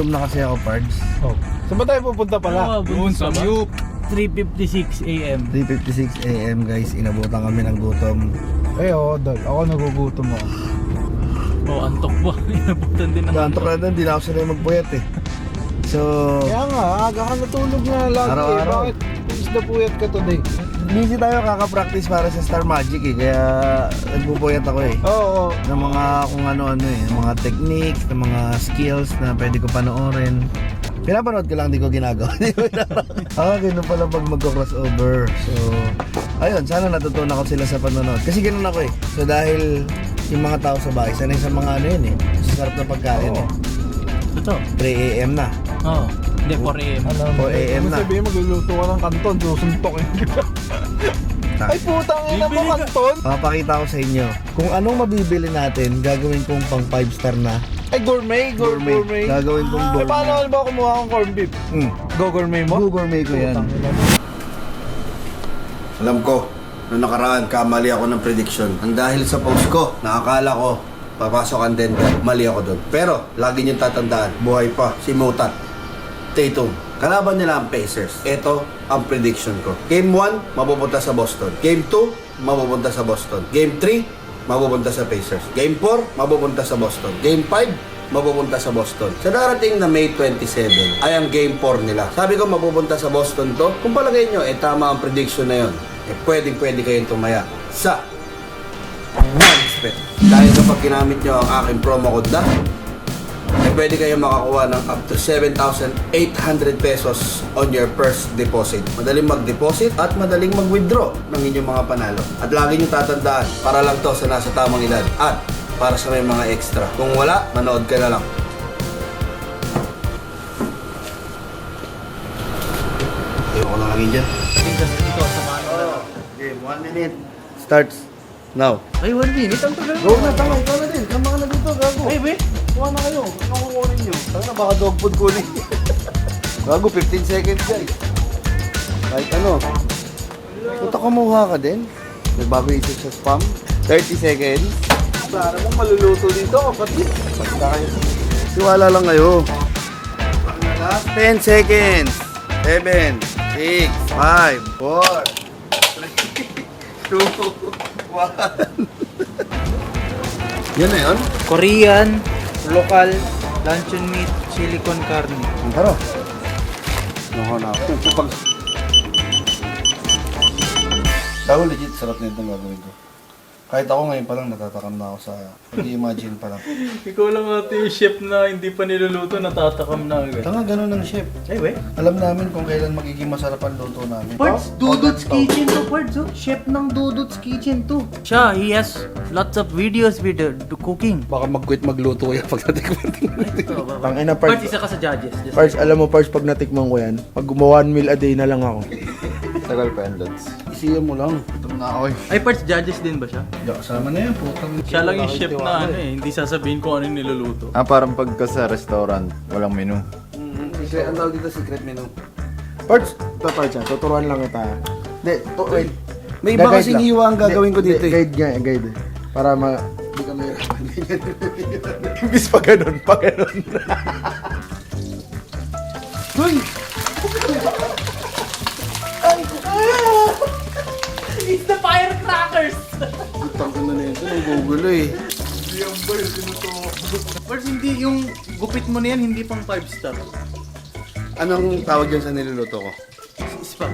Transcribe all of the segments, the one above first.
Gutom na kasi ako, Pards. Oh. Saan ba tayo pupunta pala? Doon sa Mute. 3:56 AM. 3:56 AM guys, inabutan kami ng gutom. Eh dal. Ako nagugutom ako. Oh, antok ba? Inabutan din ng Nantok na doon, hindi na ako sanay magpuyat eh. So, Kaya nga, aga ka natulog na lagi. Araw-araw. Bakit isda puyat ka today? busy tayo kaka-practice para sa Star Magic eh. Kaya nagpupuyat ako eh. Oo. Ng mga kung ano-ano eh. Ng mga techniques, ng mga skills na pwede ko panoorin. Pinapanood ko lang, di ko ginagawa. Ganun pala pag magko-crossover. So, ayun, sana natutunan ko sila sa panonood. Kasi ganun ako eh. So dahil yung mga tao sa bahay, sanay sa mga ano yun eh. Sa sarap na pagkain eh. Ito. 3 AM na. Oo. Hindi, 4 AM. 4 AM na. Sabihin, magluluto ka ng kanton, susuntokin ka. Ay putang ina mo Bibili ka. kanton. Papakita ko sa inyo kung anong mabibili natin, gagawin kong pang 5 star na Ay gourmet. Gagawin kong Ay paano gourmet. ba kumuha ng corned beef? Go gourmet mo? Gourmet ko yan. Alam ko, noong nakaraan, kamali ako ng prediction. Ang dahil sa post ko, nakakala ko, papasok ang Denver, mali ako doon. Pero, lagi niyong tatandaan, buhay pa, si Mutat, Tatum. Kalaban nila ang Pacers. Ito ang prediction ko. Game 1, mapupunta sa Boston. Game 2, mapupunta sa Boston. Game 3, mapupunta sa Pacers. Game 4, mapupunta sa Boston. Game 5, mapupunta sa Boston. Sa darating na May 27 ay ang Game 4 nila. Sabi ko mapupunta sa Boston to. Kung palagay nyo, tama ang prediction na yon. Pwedeng kayong tumaya sa OneXBet. Dahil kapag ginamit nyo ang aking promo code na, pwede kayo makakuha ng up to 7,800 pesos on your first deposit. Madaling mag-deposit at madaling mag-withdraw ng inyong mga panalo. At lagi nyo tatandaan, para lang to sa nasa tamang edad at para sa may mga extra. Kung wala, manood ka na lang. Ayoko na lang yun dyan. Ikaw sa mano. Game, 1 minute. Starts now. Ay, 1 minute. Ang tagal. Go na, tama. Ikaw na din. Tama ka na dito, gago. Ay, be. Kuha na kayo. Anong kukunin nyo? Tanga, baka dog food kunin. Gago, 15 seconds guys. Kahit ano. Punta kumuha ka din. Nagbago isip sa spam. 30 seconds. Para mong maluluto dito, kapatid. Basta kayo. Tiwala lang kayo. 10 seconds. 7, 6, 5, 4, 3, 2, 1. Yan na yun? Korean, local, luncheon meat, chili con carne. Ang taro. Naku na ako. Dago legit, sarap na itong gagawin ko. Kahit ako ngayon pa lang natatakam na ako sa pag-i-imagine pa lang. Ikaw lang ate yung chef na hindi pa niluluto, natatakam na agad. Tanga, ganun ang chef. Ay, we. Alam namin kung kailan magiging masarap ang luto namin. Parts, Dudut's Kitchen to, Parts, oh. Chef ng Dudut's Kitchen to. Siya, he has lots of videos with the cooking. Baka mag-quit magluto yan pag natikman. Tangina, Parts, isa ka sa judges. Just Parts, alam mo, Parts, pag natikman ko yan, pag gumawa 1 meal a day na lang ako. Tagal pa yan, Lods. Isiya mo lang. Ito na ako eh. Ay, Parts, judges din ba siya? Kasama na yan, putang. Siya lang yung chef na ano eh, hindi sasabihin kung ano yung niluluto. Parang pagka sa restaurant, walang menu. Secret, ang tawag dito secret menu. Parts, ito Parts, tuturuan lang kita. Hindi, wait. May iba kasing hiwa ang gagawin ko dito eh. Guide nga, guide. Para Hindi ka mahirapan. Imbis pa ganun, pa ganun. Hoy! It's the firecrackers! Putang ka na ito, nagugulo eh. Parts, hindi yung gupit mo na yan, hindi pang 5 star. Anong tawag yan sa niluluto ko? Spam.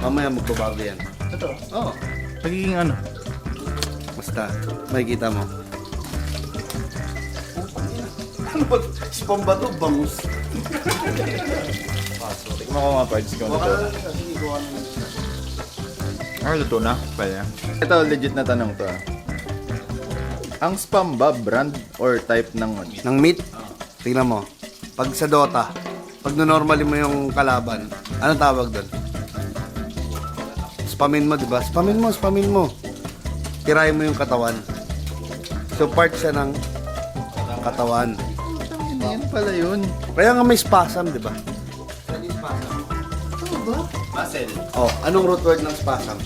Mamaya magbabago yan. Ito. Oo. Pagiging ano? Basta, makikita mo. Ano ba? Spam ba ito? Bangus. Tikman ko nga, Pards, kung Baka luto. lang kasi gawa ng... Luto na? Pwede. Ito, legit na tanong to. Ang spam ba brand or type ng... Ng meat? Tingnan mo. Pag sa Dota, pag normally mo yung kalaban, anong tawag doon? Spamin mo, di ba? Spamin mo. Tirahin mo yung katawan. So part siya ng katawan. Yan pala yun. Kaya nga may spasm, di ba? Muscle. Oh, anong root word ng spasm?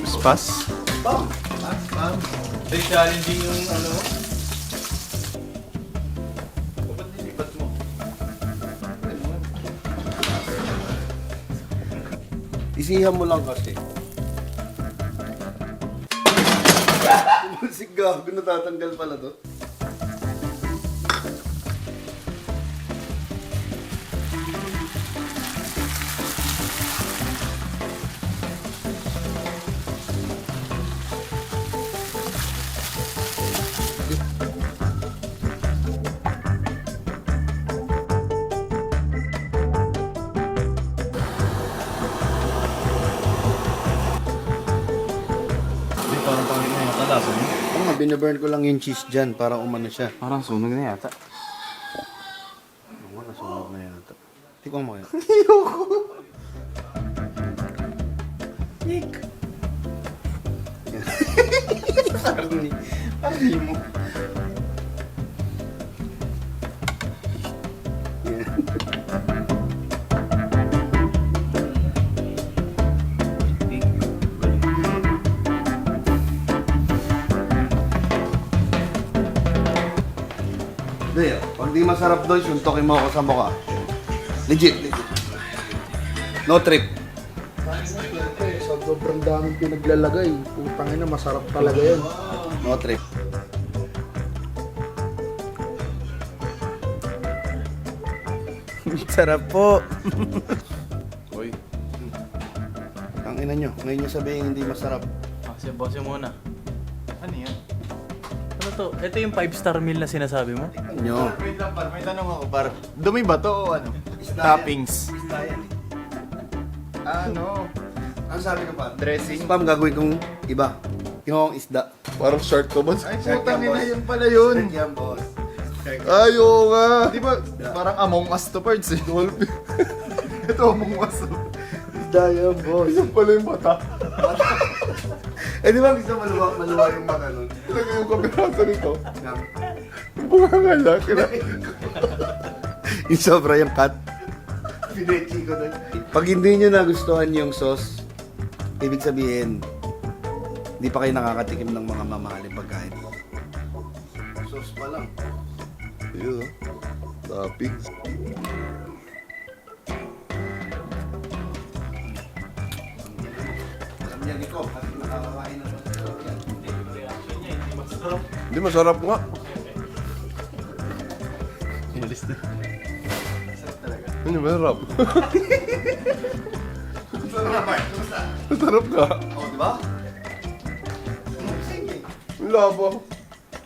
Spas? Very challenging yung ano. Isihan mo lang kasi. Musik gago, natatanggal pala to. Parang pangit na yata lasa niya. Oo nga, binaburn ko lang yung cheese dyan para umano siya. Parang sunog na yata. Oo nga, nasunog na yata. Tikman mo kaya. Parang mo. Hindi, pag di masarap doon, suntokin mo ako sa mukha. Legit, legit. No trip. Sa sobrang daming pinaglalagay. Putang ina, masarap talaga yan. No trip. Sarap po. Uy. Ang ina nyo, ngayon nyo sabihin hindi masarap. Bose muna. Ano yan? Ano to? Ito yung 5-star meal na sinasabi mo? Nyo. Wait lang par, may tanong ako par. Dumi ba to o ano? Toppings. Ano? Ano sabi ko pa? Dressing? Spam gagawin kong iba. Yung isda. Parang short ko boss. Ay Check putang yan, ina boss. yun pala yun. Check yan, boss. Ay oo nga. Di ba parang Among Us to parts eh. Ito Among Us. Isda yan, boss. Yan pala yung mata. Eh di ba gusto maluwa yung mata nun? Ilagay yung kabirato nito. Yan. Bumangala. Yung sobra yung cut. Pinechi ko doon. Pag hindi nyo nagustuhan yung sauce, ibig sabihin, hindi pa kayo nakakatikim ng mga mamahaling pagkain. Sauce pa lang. Yun. Toppings. Alam niya ni ko, kasi nakakakain ng masarap yan. Hindi masarap nga. Hindi masarap. Masarap ba? Masarap nga. O, di ba? Wala ba?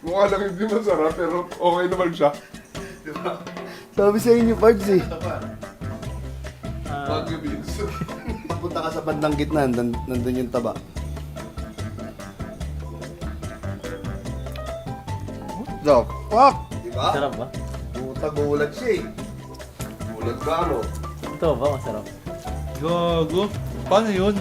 Mukha lang hindi masarap pero okay naman siya. Sabi sa inyo, Pards eh. Baguio beans. Pagpunta ka sa bandang gitna, nandun yung taba. The fuck? Di ba? Sarap ba? Puta, gulat siya eh. Gulat ka, ano? Ito ba masarap? Gago. Paano yun?